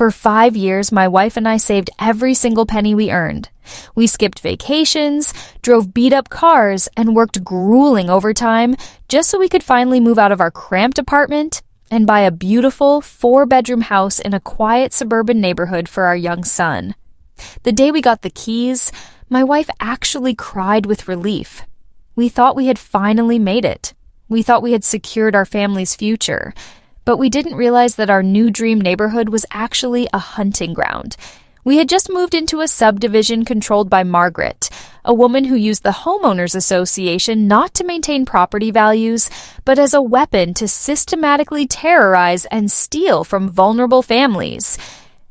For 5 years, my wife and I saved every single penny we earned. We skipped vacations, drove beat-up cars, and worked grueling overtime just so we could finally move out of our cramped apartment and buy a beautiful 4-bedroom house in a quiet suburban neighborhood for our young son. The day we got the keys, my wife actually cried with relief. We thought we had finally made it. We thought we had secured our family's future. But we didn't realize that our new dream neighborhood was actually a hunting ground. We had just moved into a subdivision controlled by Margaret, a woman who used the homeowners association not to maintain property values, but as a weapon to systematically terrorize and steal from vulnerable families.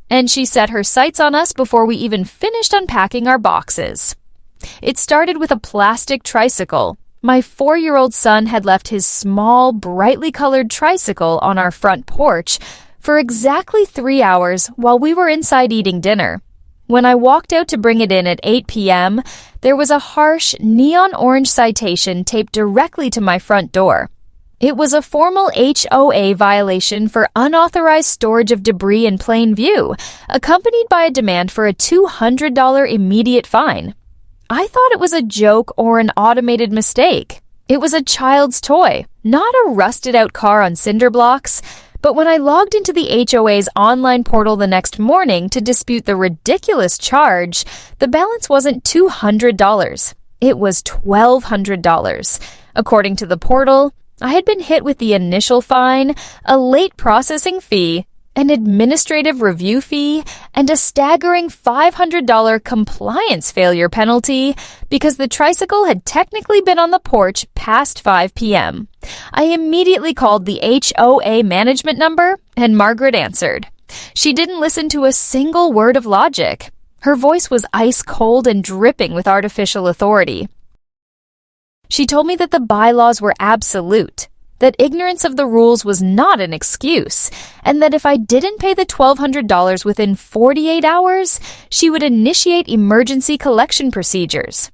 And she set her sights on us before we even finished unpacking our boxes. It started with a plastic tricycle. My 4-year-old son had left his small, brightly colored tricycle on our front porch for exactly 3 hours while we were inside eating dinner. When I walked out to bring it in at 8 p.m., there was a harsh, neon orange citation taped directly to my front door. It was a formal HOA violation for unauthorized storage of debris in plain view, accompanied by a demand for a $200 immediate fine. I thought it was a joke or an automated mistake. It was a child's toy, not a rusted-out car on cinder blocks. But when I logged into the HOA's online portal the next morning to dispute the ridiculous charge, the balance wasn't $200. It was $1,200. According to the portal, I had been hit with the initial fine, a late processing fee, an administrative review fee, and a staggering $500 compliance failure penalty because the tricycle had technically been on the porch past 5 p.m. I immediately called the HOA management number, and Margaret answered. She didn't listen to a single word of logic. Her voice was ice cold and dripping with artificial authority. She told me that the bylaws were absolute, that ignorance of the rules was not an excuse, and that if I didn't pay the $1,200 within 48 hours, she would initiate emergency collection procedures.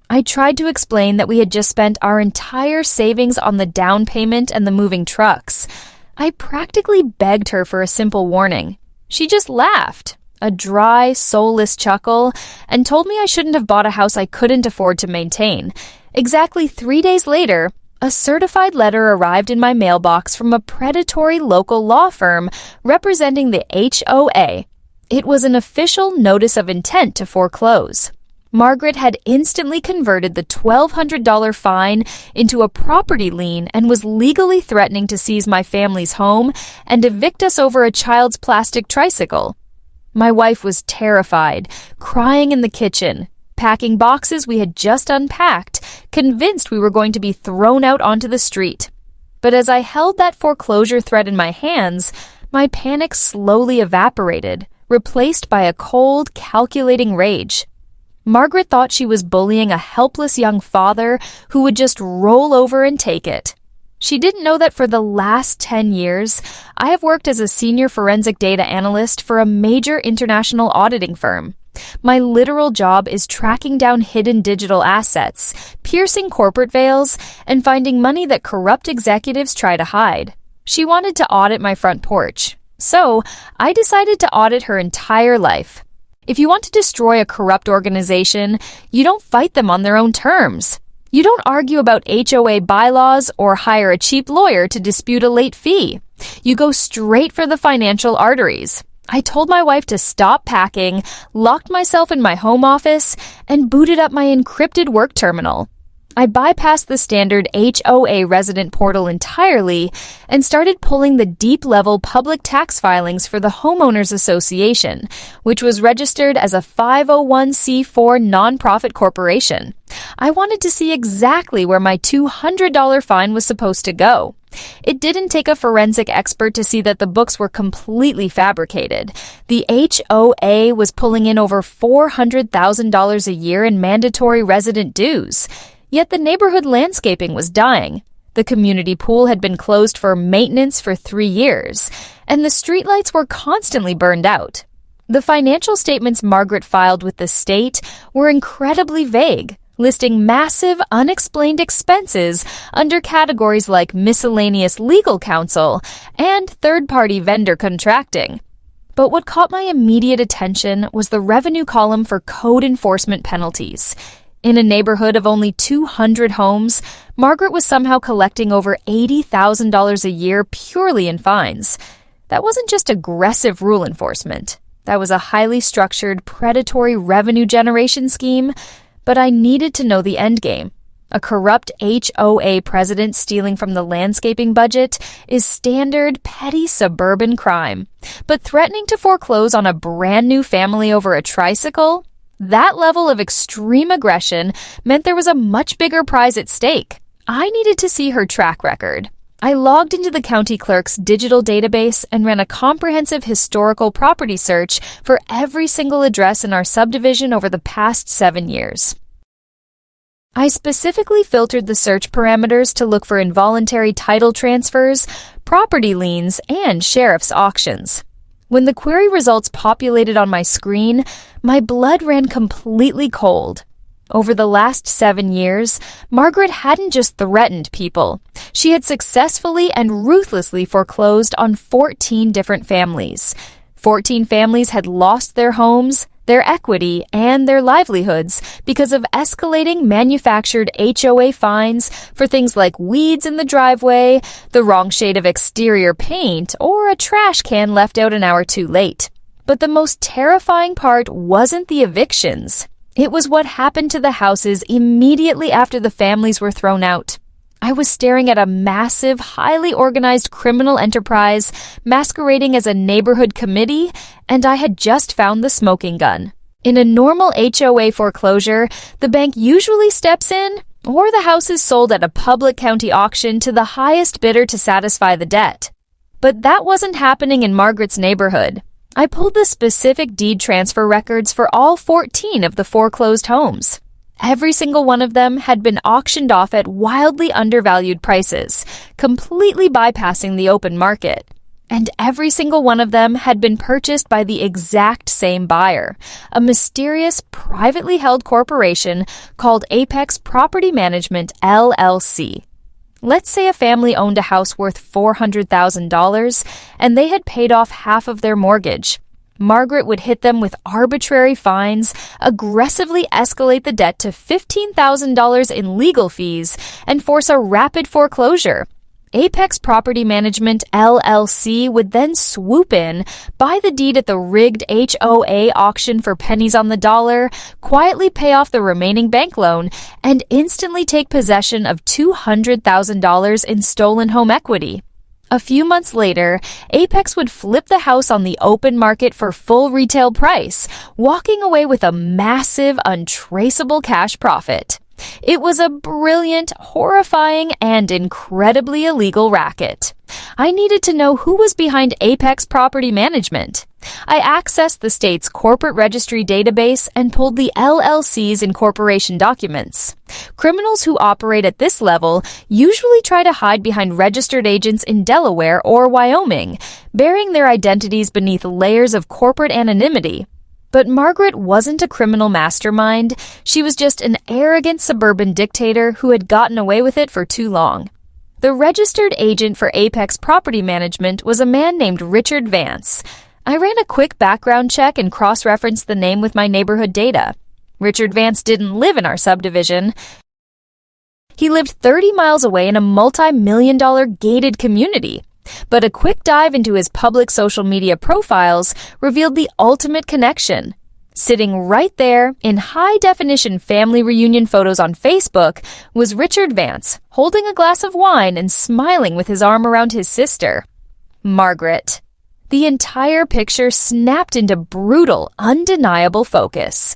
I tried to explain that we had just spent our entire savings on the down payment and the moving trucks. I practically begged her for a simple warning. She just laughed, a dry, soulless chuckle, and told me I shouldn't have bought a house I couldn't afford to maintain. Exactly 3 days later, a certified letter arrived in my mailbox from a predatory local law firm representing the HOA. It was an official notice of intent to foreclose. Margaret had instantly converted the $1,200 fine into a property lien and was legally threatening to seize my family's home and evict us over a child's plastic tricycle. My wife was terrified, crying in the kitchen, packing boxes we had just unpacked, convinced we were going to be thrown out onto the street. But as I held that foreclosure threat in my hands, my panic slowly evaporated, replaced by a cold, calculating rage. Margaret thought she was bullying a helpless young father who would just roll over and take it. She didn't know that for the last 10 years, I have worked as a Senior Forensic Data Analyst for a major international auditing firm. My literal job is tracking down hidden digital assets, piercing corporate veils, and finding money that corrupt executives try to hide. She wanted to audit my front porch, so I decided to audit her entire life. If you want to destroy a corrupt organization, you don't fight them on their own terms. You don't argue about HOA bylaws or hire a cheap lawyer to dispute a late fee. You go straight for the financial arteries. I told my wife to stop packing, locked myself in my home office, and booted up my encrypted work terminal. I bypassed the standard HOA resident portal entirely and started pulling the deep-level public tax filings for the Homeowners Association, which was registered as a 501c4 nonprofit corporation. I wanted to see exactly where my $200 fine was supposed to go. It didn't take a forensic expert to see that the books were completely fabricated. The HOA was pulling in over $400,000 a year in mandatory resident dues. Yet the neighborhood landscaping was dying. The community pool had been closed for maintenance for 3 years, and the streetlights were constantly burned out. The financial statements Margaret filed with the state were incredibly vague, listing massive, unexplained expenses under categories like miscellaneous legal counsel and third-party vendor contracting. But what caught my immediate attention was the revenue column for code enforcement penalties. In a neighborhood of only 200 homes, Margaret was somehow collecting over $80,000 a year purely in fines. That wasn't just aggressive rule enforcement. That was a highly structured, predatory revenue generation scheme, but I needed to know the endgame. A corrupt HOA president stealing from the landscaping budget is standard, petty suburban crime. But threatening to foreclose on a brand new family over a tricycle? That level of extreme aggression meant there was a much bigger prize at stake. I needed to see her track record. I logged into the county clerk's digital database and ran a comprehensive historical property search for every single address in our subdivision over the past 7 years. I specifically filtered the search parameters to look for involuntary title transfers, property liens, and sheriff's auctions. When the query results populated on my screen, my blood ran completely cold. Over the last 7 years, Margaret hadn't just threatened people. She had successfully and ruthlessly foreclosed on 14 different families. 14 families had lost their homes, their equity, and their livelihoods because of escalating manufactured HOA fines for things like weeds in the driveway, the wrong shade of exterior paint, or a trash can left out an hour too late. But the most terrifying part wasn't the evictions. It was what happened to the houses immediately after the families were thrown out. I was staring at a massive, highly organized criminal enterprise masquerading as a neighborhood committee, and I had just found the smoking gun. In a normal HOA foreclosure, the bank usually steps in, or the house is sold at a public county auction to the highest bidder to satisfy the debt. But that wasn't happening in Margaret's neighborhood. I pulled the specific deed transfer records for all 14 of the foreclosed homes. Every single one of them had been auctioned off at wildly undervalued prices, completely bypassing the open market. And every single one of them had been purchased by the exact same buyer, a mysterious, privately held corporation called Apex Property Management, LLC. Let's say a family owned a house worth $400,000 and they had paid off half of their mortgage. Margaret would hit them with arbitrary fines, aggressively escalate the debt to $15,000 in legal fees, and force a rapid foreclosure. Apex Property Management, LLC would then swoop in, buy the deed at the rigged HOA auction for pennies on the dollar, quietly pay off the remaining bank loan, and instantly take possession of $200,000 in stolen home equity. A few months later, Apex would flip the house on the open market for full retail price, walking away with a massive, untraceable cash profit. It was a brilliant, horrifying, and incredibly illegal racket. I needed to know who was behind Apex Property Management. I accessed the state's corporate registry database and pulled the LLC's incorporation documents. Criminals who operate at this level usually try to hide behind registered agents in Delaware or Wyoming, burying their identities beneath layers of corporate anonymity. But Margaret wasn't a criminal mastermind. She was just an arrogant suburban dictator who had gotten away with it for too long. The registered agent for Apex Property Management was a man named Richard Vance. I ran a quick background check and cross-referenced the name with my neighborhood data. Richard Vance didn't live in our subdivision. He lived 30 miles away in a multi-million-dollar gated community. But a quick dive into his public social media profiles revealed the ultimate connection. Sitting right there in high-definition family reunion photos on Facebook was Richard Vance, holding a glass of wine and smiling with his arm around his sister, Margaret. The entire picture snapped into brutal, undeniable focus.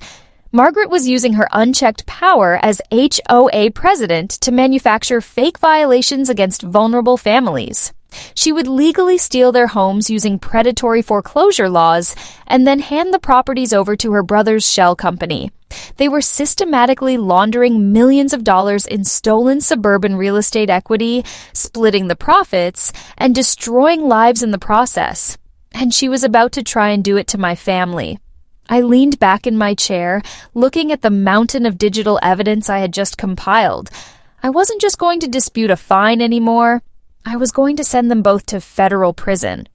Margaret was using her unchecked power as HOA president to manufacture fake violations against vulnerable families. She would legally steal their homes using predatory foreclosure laws and then hand the properties over to her brother's shell company. They were systematically laundering millions of dollars in stolen suburban real estate equity, splitting the profits, and destroying lives in the process. And she was about to try and do it to my family. I leaned back in my chair, looking at the mountain of digital evidence I had just compiled. I wasn't just going to dispute a fine anymore. I was going to send them both to federal prison.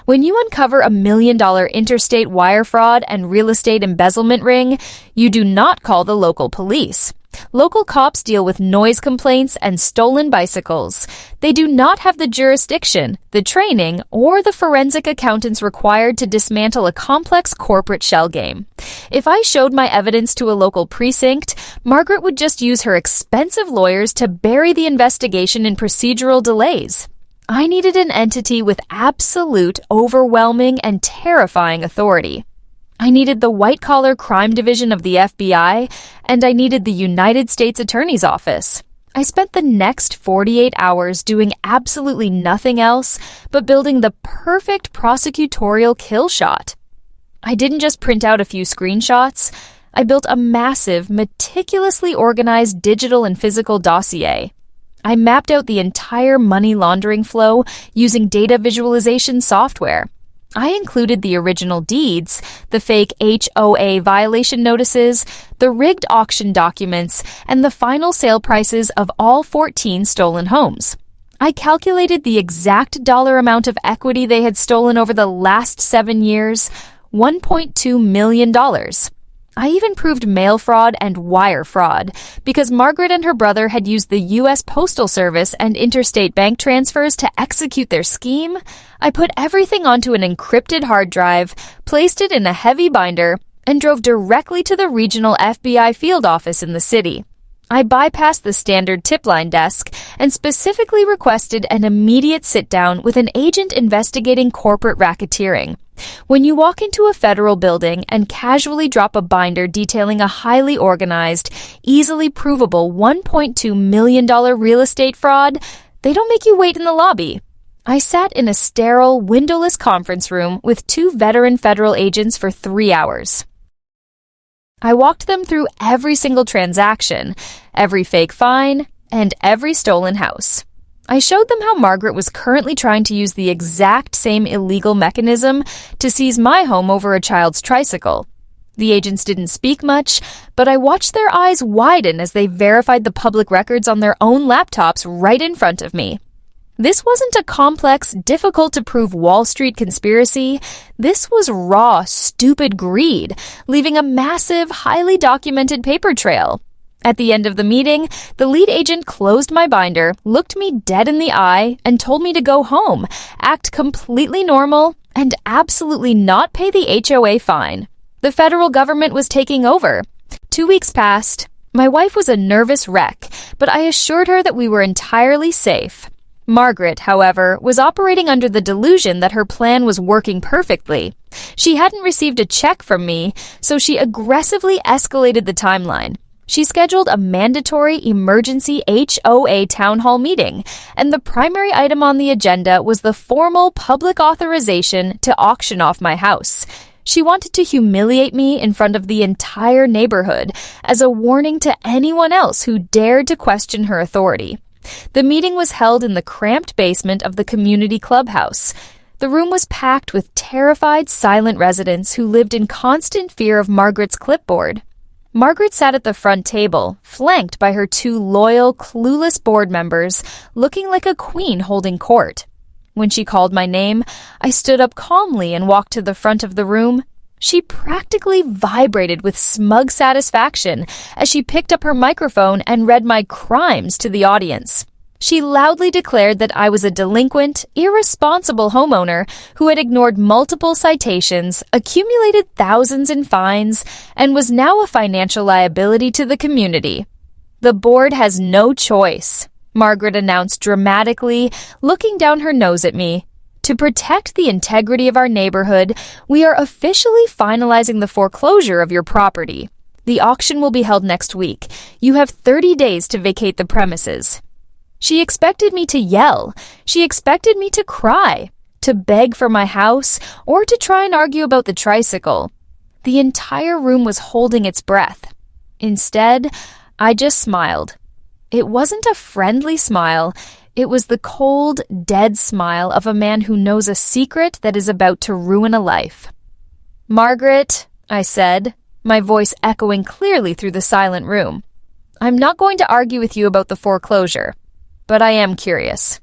When you uncover a $1 million interstate wire fraud and real estate embezzlement ring, you do not call the local police. Local cops deal with noise complaints and stolen bicycles. They do not have the jurisdiction, the training, or the forensic accountants required to dismantle a complex corporate shell game. If I showed my evidence to a local precinct, Margaret would just use her expensive lawyers to bury the investigation in procedural delays. I needed an entity with absolute, overwhelming, and terrifying authority. I needed the white-collar crime division of the FBI, and I needed the United States Attorney's Office. I spent the next 48 hours doing absolutely nothing else but building the perfect prosecutorial kill shot. I didn't just print out a few screenshots. I built a massive, meticulously organized digital and physical dossier. I mapped out the entire money laundering flow using data visualization software. I included the original deeds, the fake HOA violation notices, the rigged auction documents, and the final sale prices of all 14 stolen homes. I calculated the exact dollar amount of equity they had stolen over the last 7 years, $1.2 million. I even proved mail fraud and wire fraud because Margaret and her brother had used the U.S. Postal Service and interstate bank transfers to execute their scheme. I put everything onto an encrypted hard drive, placed it in a heavy binder, and drove directly to the regional FBI field office in the city. I bypassed the standard tip line desk and specifically requested an immediate sit-down with an agent investigating corporate racketeering. When you walk into a federal building and casually drop a binder detailing a highly organized, easily provable $1.2 million real estate fraud, they don't make you wait in the lobby. I sat in a sterile, windowless conference room with 2 veteran federal agents for 3 hours. I walked them through every single transaction, every fake fine, and every stolen house. I showed them how Margaret was currently trying to use the exact same illegal mechanism to seize my home over a child's tricycle. The agents didn't speak much, but I watched their eyes widen as they verified the public records on their own laptops right in front of me. This wasn't a complex, difficult-to-prove Wall Street conspiracy. This was raw, stupid greed, leaving a massive, highly documented paper trail. At the end of the meeting, the lead agent closed my binder, looked me dead in the eye, and told me to go home, act completely normal, and absolutely not pay the HOA fine. The federal government was taking over. 2 weeks passed. My wife was a nervous wreck, but I assured her that we were entirely safe. Margaret, however, was operating under the delusion that her plan was working perfectly. She hadn't received a check from me, so she aggressively escalated the timeline. She scheduled a mandatory emergency HOA town hall meeting, and the primary item on the agenda was the formal public authorization to auction off my house. She wanted to humiliate me in front of the entire neighborhood as a warning to anyone else who dared to question her authority. The meeting was held in the cramped basement of the community clubhouse. The room was packed with terrified, silent residents who lived in constant fear of Margaret's clipboard. Margaret sat at the front table, flanked by her 2 loyal, clueless board members, looking like a queen holding court. When she called my name, I stood up calmly and walked to the front of the room. She practically vibrated with smug satisfaction as she picked up her microphone and read my crimes to the audience. She loudly declared that I was a delinquent, irresponsible homeowner who had ignored multiple citations, accumulated thousands in fines, and was now a financial liability to the community. "The board has no choice," Margaret announced dramatically, looking down her nose at me. "To protect the integrity of our neighborhood, we are officially finalizing the foreclosure of your property. The auction will be held next week. You have 30 days to vacate the premises." She expected me to yell. She expected me to cry, to beg for my house, or to try and argue about the tricycle. The entire room was holding its breath. Instead, I just smiled. It wasn't a friendly smile. It was the cold, dead smile of a man who knows a secret that is about to ruin a life. "Margaret," I said, my voice echoing clearly through the silent room, "I'm not going to argue with you about the foreclosure, but I am curious.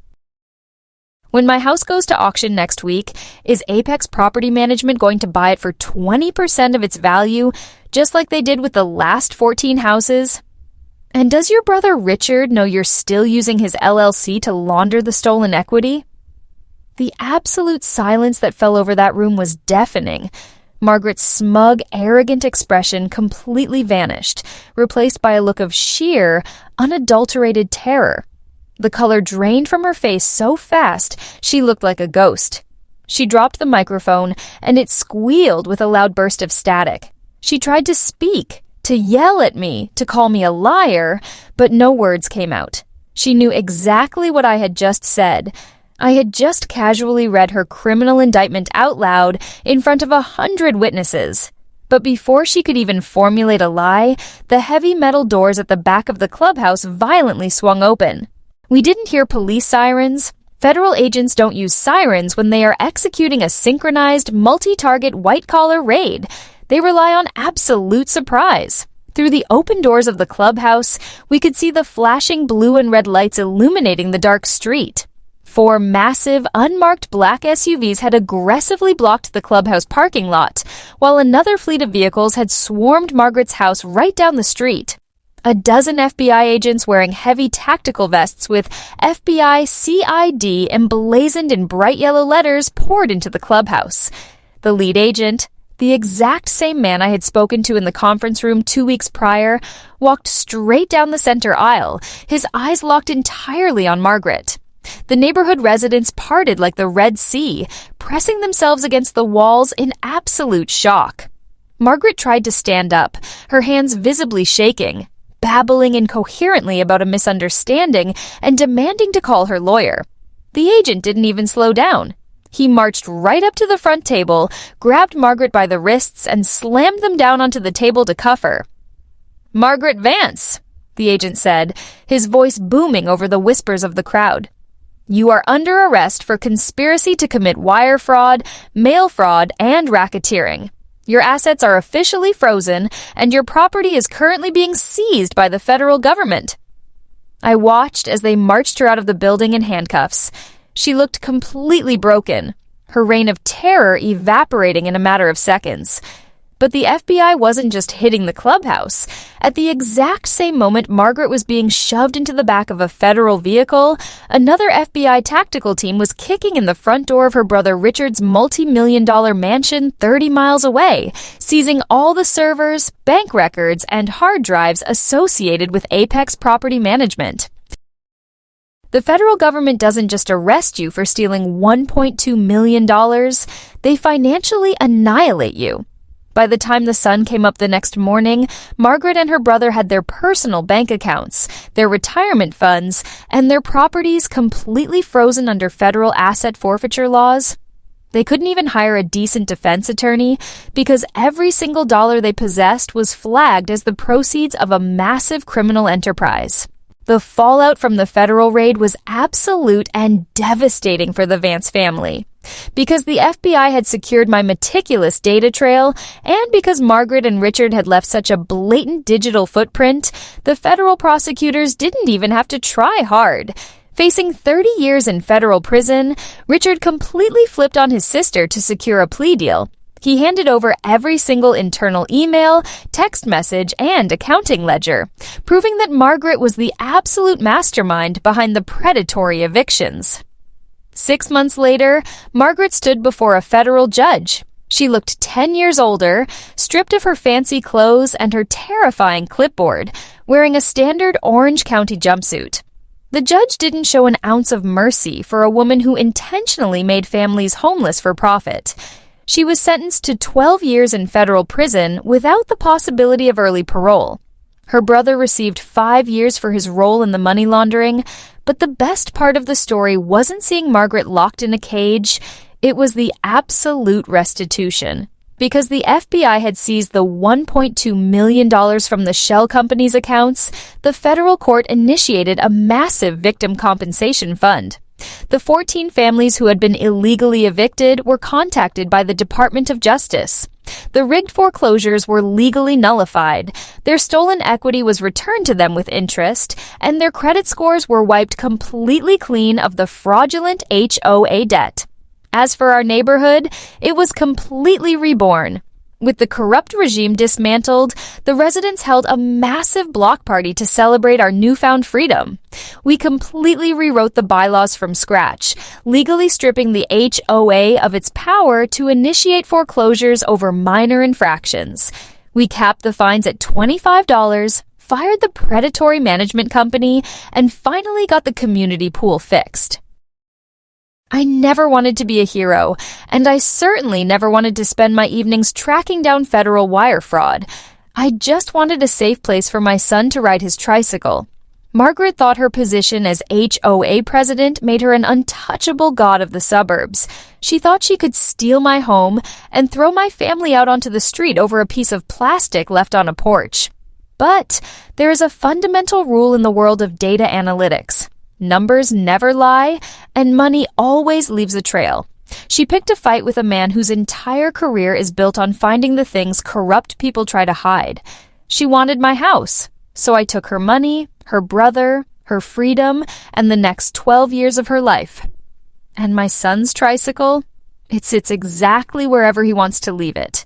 When my house goes to auction next week, is Apex Property Management going to buy it for 20% of its value, just like they did with the last 14 houses? And does your brother Richard know you're still using his LLC to launder the stolen equity? The absolute silence that fell over that room was deafening. Margaret's smug, arrogant expression completely vanished, replaced by a look of sheer, unadulterated terror. The color drained from her face so fast, she looked like a ghost. She dropped the microphone, and it squealed with a loud burst of static. She tried to speak, to yell at me, to call me a liar, but no words came out. She knew exactly what I had just said. I had just casually read her criminal indictment out loud in front of 100 witnesses. But before she could even formulate a lie, the heavy metal doors at the back of the clubhouse violently swung open. We didn't hear police sirens. Federal agents don't use sirens when they are executing a synchronized, multi-target white-collar raid. They rely on absolute surprise. Through the open doors of the clubhouse, we could see the flashing blue and red lights illuminating the dark street. 4 massive, unmarked black SUVs had aggressively blocked the clubhouse parking lot, while another fleet of vehicles had swarmed Margaret's house right down the street. A dozen FBI agents wearing heavy tactical vests with FBI CID emblazoned in bright yellow letters poured into the clubhouse. The lead agent, the exact same man I had spoken to in the conference room 2 weeks prior, walked straight down the center aisle, his eyes locked entirely on Margaret. The neighborhood residents parted like the Red Sea, pressing themselves against the walls in absolute shock. Margaret tried to stand up, her hands visibly shaking, babbling incoherently about a misunderstanding and demanding to call her lawyer. The agent didn't even slow down. He marched right up to the front table, grabbed Margaret by the wrists, and slammed them down onto the table to cuff her. "Margaret Vance," the agent said, his voice booming over the whispers of the crowd. "You are under arrest for conspiracy to commit wire fraud, mail fraud, and racketeering. Your assets are officially frozen, and your property is currently being seized by the federal government." I watched as they marched her out of the building in handcuffs. She looked completely broken, her reign of terror evaporating in a matter of seconds. But the FBI wasn't just hitting the clubhouse. At the exact same moment Margaret was being shoved into the back of a federal vehicle, another FBI tactical team was kicking in the front door of her brother Richard's multi-million-dollar mansion 30 miles away, seizing all the servers, bank records, and hard drives associated with Apex Property Management. The federal government doesn't just arrest you for stealing $1.2 million, they financially annihilate you. By the time the sun came up the next morning, Margaret and her brother had their personal bank accounts, their retirement funds, and their properties completely frozen under federal asset forfeiture laws. They couldn't even hire a decent defense attorney because every single dollar they possessed was flagged as the proceeds of a massive criminal enterprise. The fallout from the federal raid was absolute and devastating for the Vance family. Because the FBI had secured my meticulous data trail, and because Margaret and Richard had left such a blatant digital footprint, the federal prosecutors didn't even have to try hard. Facing 30 years in federal prison, Richard completely flipped on his sister to secure a plea deal. He handed over every single internal email, text message, and accounting ledger, proving that Margaret was the absolute mastermind behind the predatory evictions. 6 months later, Margaret stood before a federal judge. She looked 10 years older, stripped of her fancy clothes and her terrifying clipboard, wearing a standard Orange County jumpsuit. The judge didn't show an ounce of mercy for a woman who intentionally made families homeless for profit. She was sentenced to 12 years in federal prison without the possibility of early parole. Her brother received 5 years for his role in the money laundering, but the best part of the story wasn't seeing Margaret locked in a cage, it was the absolute restitution. Because the FBI had seized the $1.2 million from the shell company's accounts, the federal court initiated a massive victim compensation fund. The 14 families who had been illegally evicted were contacted by the Department of Justice. The rigged foreclosures were legally nullified, their stolen equity was returned to them with interest, and their credit scores were wiped completely clean of the fraudulent HOA debt. As for our neighborhood, it was completely reborn. With the corrupt regime dismantled, the residents held a massive block party to celebrate our newfound freedom. We completely rewrote the bylaws from scratch, legally stripping the HOA of its power to initiate foreclosures over minor infractions. We capped the fines at $25, fired the predatory management company, and finally got the community pool fixed. I never wanted to be a hero, and I certainly never wanted to spend my evenings tracking down federal wire fraud. I just wanted a safe place for my son to ride his tricycle. Margaret thought her position as HOA President made her an untouchable god of the suburbs. She thought she could steal my home and throw my family out onto the street over a piece of plastic left on a porch. But there is a fundamental rule in the world of data analytics. Numbers never lie, and money always leaves a trail. She picked a fight with a man whose entire career is built on finding the things corrupt people try to hide. She wanted my house, so I took her money, her brother, her freedom, and the next 12 years of her life. And my son's tricycle? It sits exactly wherever he wants to leave it.